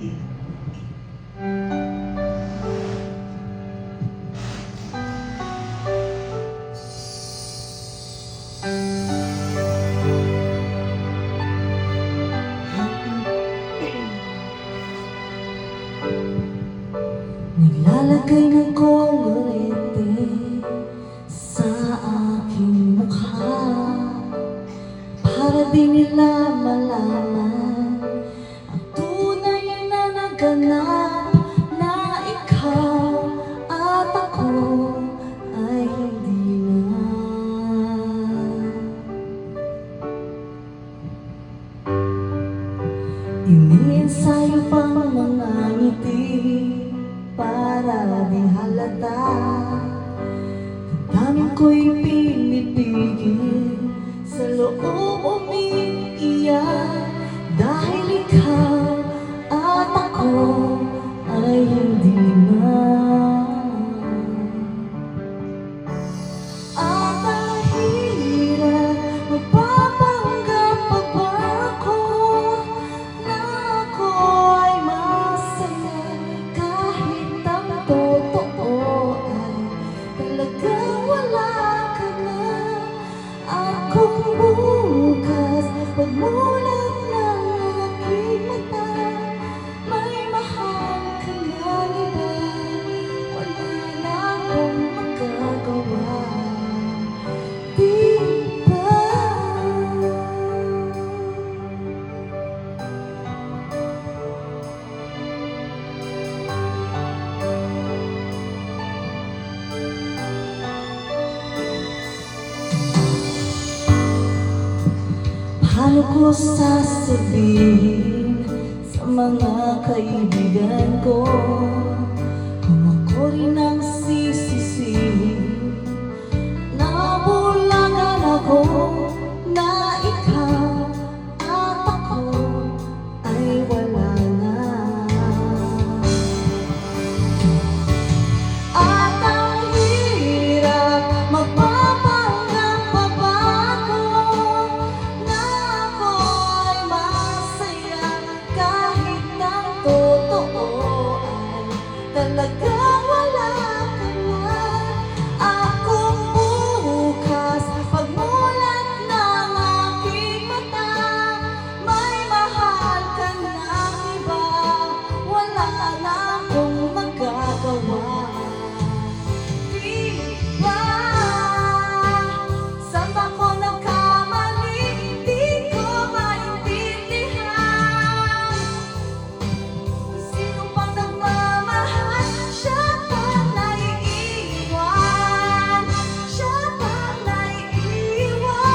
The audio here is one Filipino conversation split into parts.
Naglalagay ng kolorete sa aking mukha para di nila malaman ang tunay na naganap, na ikaw at ako ay hindi na. Iniensayo pang mga ngiti para di halata. Ang dami ko'y pinipigil sa loob umiiyak, dahil ikaw at ako ay hindi na. At ang hirap, magpapanggap pa ba ako na ako ay masaya, kahit ang totoo ay talagang wala ka na. Akong bukas, pagmulat ng aking mata, may mahal ka ng iba, wala na akong magagawa, di ba? Paano ko sasabihin sa mga kaibigan ko kung ako rin ang sisisihin? Nabulagan ako na ikaw at ako ay wala na. At ang hirap, magpapanggap pa ba ako na ako ay masaya, kahit ang totoo ay talagang wala ka na. Akong bukas, pagmulat ng aking mata, may mahal ka ng iba, wala na akong magagawa, di ba? Saan ba ako nagkamali? Di ko maintindihan. Sino pang nagmamahal? Siya pang naiiwan. Siya pang naiiwan.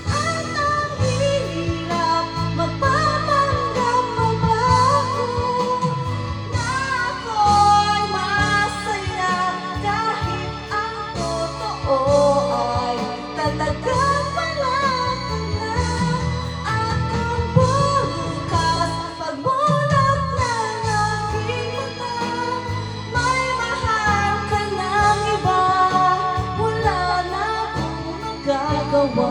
At ang hirap, magpapanggap pa ba ako na ako ay masaya, kahit ang totoo ay talagang wala ka na. Akong bukas, pagmulat ng aking mata, may mahal ka ng iba, wala na akong magagawa.